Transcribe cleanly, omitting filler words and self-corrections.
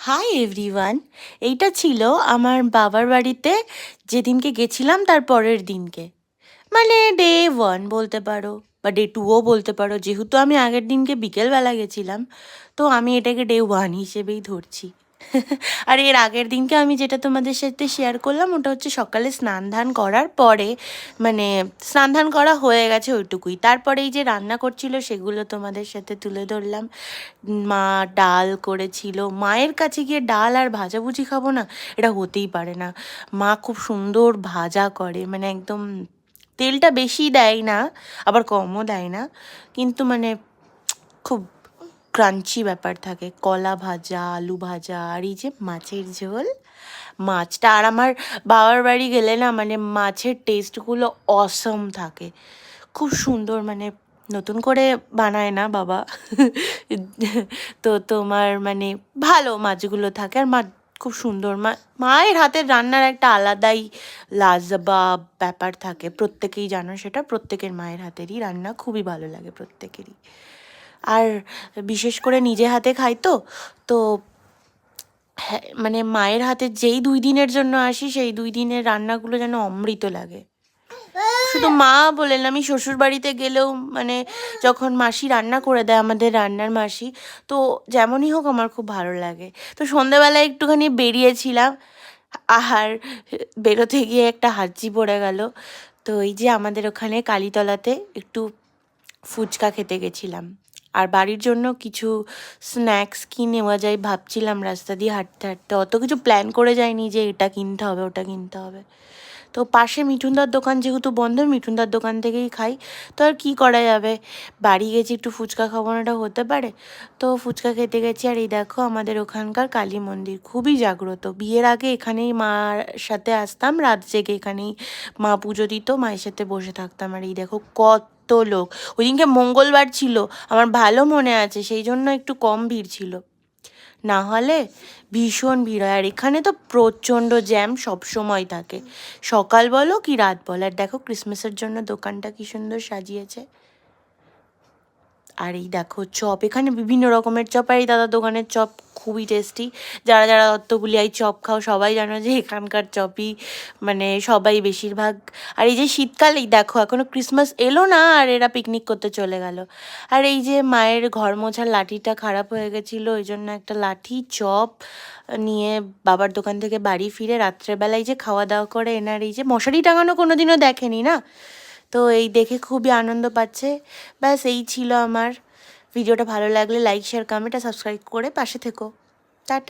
Hi everyone, এইটা ছিল আমার বাবার বাড়িতে যেদিনকে গেছিলাম তার পরের দিনকে, মানে ডে 1 বলতে পারো বা ডে 2ও বলতে পারো। যেহেতু আমি আগের দিনকে বিকেলবেলা গেছিলাম, তো আমি এটাকে ডে 1 হিসেবেই ধরছি। আর এর আগের দিনকে আমি যেটা তোমাদের সাথে শেয়ার করলাম ওটা হচ্ছে সকালে স্নান ধান করার পরে, মানে স্নান ধান করা হয়ে গেছে ওইটুকুই। তারপরে এই যে রান্না করছিল সেগুলো তোমাদের সাথে তুলে ধরলাম। মা ডাল করেছিল। মায়ের কাছে গিয়ে ডাল আর ভাজাভুজি খাবো না, এটা হতেই পারে না। মা খুব সুন্দর ভাজা করে, মানে একদম তেলটা বেশি দেয় না, আবার কমও দেয় না, কিন্তু মানে খুব ক্রাঞ্চি ব্যাপার থাকে। কলা ভাজা, আলু ভাজা, আর এই যে মাছের ঝোল, মাছটা। আর আমার বাবার বাড়ি গেলে না, মানে মাছের টেস্টগুলো অসম থাকে, খুব সুন্দর। মানে নতুন করে বানায় না বাবা, তো তোমার মানে ভালো মাছগুলো থাকে। আর মা খুব সুন্দর, মায়ের হাতের রান্নার একটা আলাদাই লাজবাব ব্যাপার থাকে। প্রত্যেকেই জানো সেটা, প্রত্যেকের মায়ের হাতেরই রান্না খুবই ভালো লাগে প্রত্যেকেরই। আর বিশেষ করে নিজে হাতে খাই তো, তো হ্যাঁ, মানে মায়ের হাতে যেই 2 দিনের জন্য আসি সেই 2 দিনের রান্নাগুলো যেন অমৃত লাগে। শুধু মা বলে না, আমি শ্বশুর বাড়িতে গেলেও মানে যখন মাসি রান্না করে দেয়, আমাদের রান্নার মাসি, তো যেমনই হোক আমার খুব ভালো লাগে। তো সন্ধেবেলায় একটুখানি বেরিয়েছিলাম, আর বেরোতে গিয়ে একটা হাঁচি পড়ে গেল। তো এই যে আমাদের ওখানে কালীতলাতে একটু ফুচকা খেতে গেছিলাম, আর বাড়ির জন্য কিছু স্ন্যাক্স কি নেওয়া যায় ভাবছিলাম রাস্তা দিয়ে হাঁটতে হাঁটতে। অত কিছু প্ল্যান করে যায়নি যে এটা কিনতে হবে ওটা কিনতে হবে। তো পাশে মিঠুনদার দোকান যেহেতু বন্ধ, মিঠুনদার দোকান থেকেই খাই। তো আর কী করা যাবে, বাড়ি গেছি একটু ফুচকা খাবো না, এটা হতে পারে? তো ফুচকা খেতে গেছি। আর এই দেখো আমাদের ওখানকার কালী মন্দির খুবই জাগ্রত। বিয়ের আগে এখানেই মার সাথে আসতাম, রাত জেগে এখানেই মা পুজো দিত, মায়ের সাথে বসে থাকতাম। আর এই দেখো কত লোক, ওই দিনকে মঙ্গলবার ছিল, আমার ভালো মনে আছে, সেই জন্য একটু কম ভিড় ছিল, না হলে ভীষণ ভিড় হয়। আর এখানে তো প্রচণ্ড জ্যাম সব সময় থাকে, সকাল বলো কি রাত বলো। আর দেখো ক্রিসমাসের জন্য দোকানটা কি সুন্দর সাজিয়েছে। আর এই দেখো চপ, এখানে বিভিন্ন রকমের চপ, আর এই দাদার দোকানের চপ খুবই টেস্টি। যারা যারা দত্তগুলিয়ায় চপ খাও সবাই জানো যে এখানকার চপই মানে সবাই বেশিরভাগ। আর এই যে শীতকালেই দেখো এখনো ক্রিসমাস এলো না আর এরা পিকনিক করতে চলে গেল। আর এই যে মায়ের ঘর মোছার লাঠিটা খারাপ হয়ে গেছিলো, ওই জন্য একটা লাঠি চপ নিয়ে বাবার দোকান থেকে বাড়ি ফিরে রাত্রেবেলায় যে খাওয়া দাওয়া করে, এনার এই যে মশারি টাঙানো কোনোদিনও দেখেনি না, তো এই দেখে খুবই আনন্দ পাচ্ছে। ব্যাস এই ছিল আমার ভিডিওটা। ভালো লাগলে লাইক শেয়ার কমেন্ট আর সাবস্ক্রাইব করে পাশে থেকো। টাটা।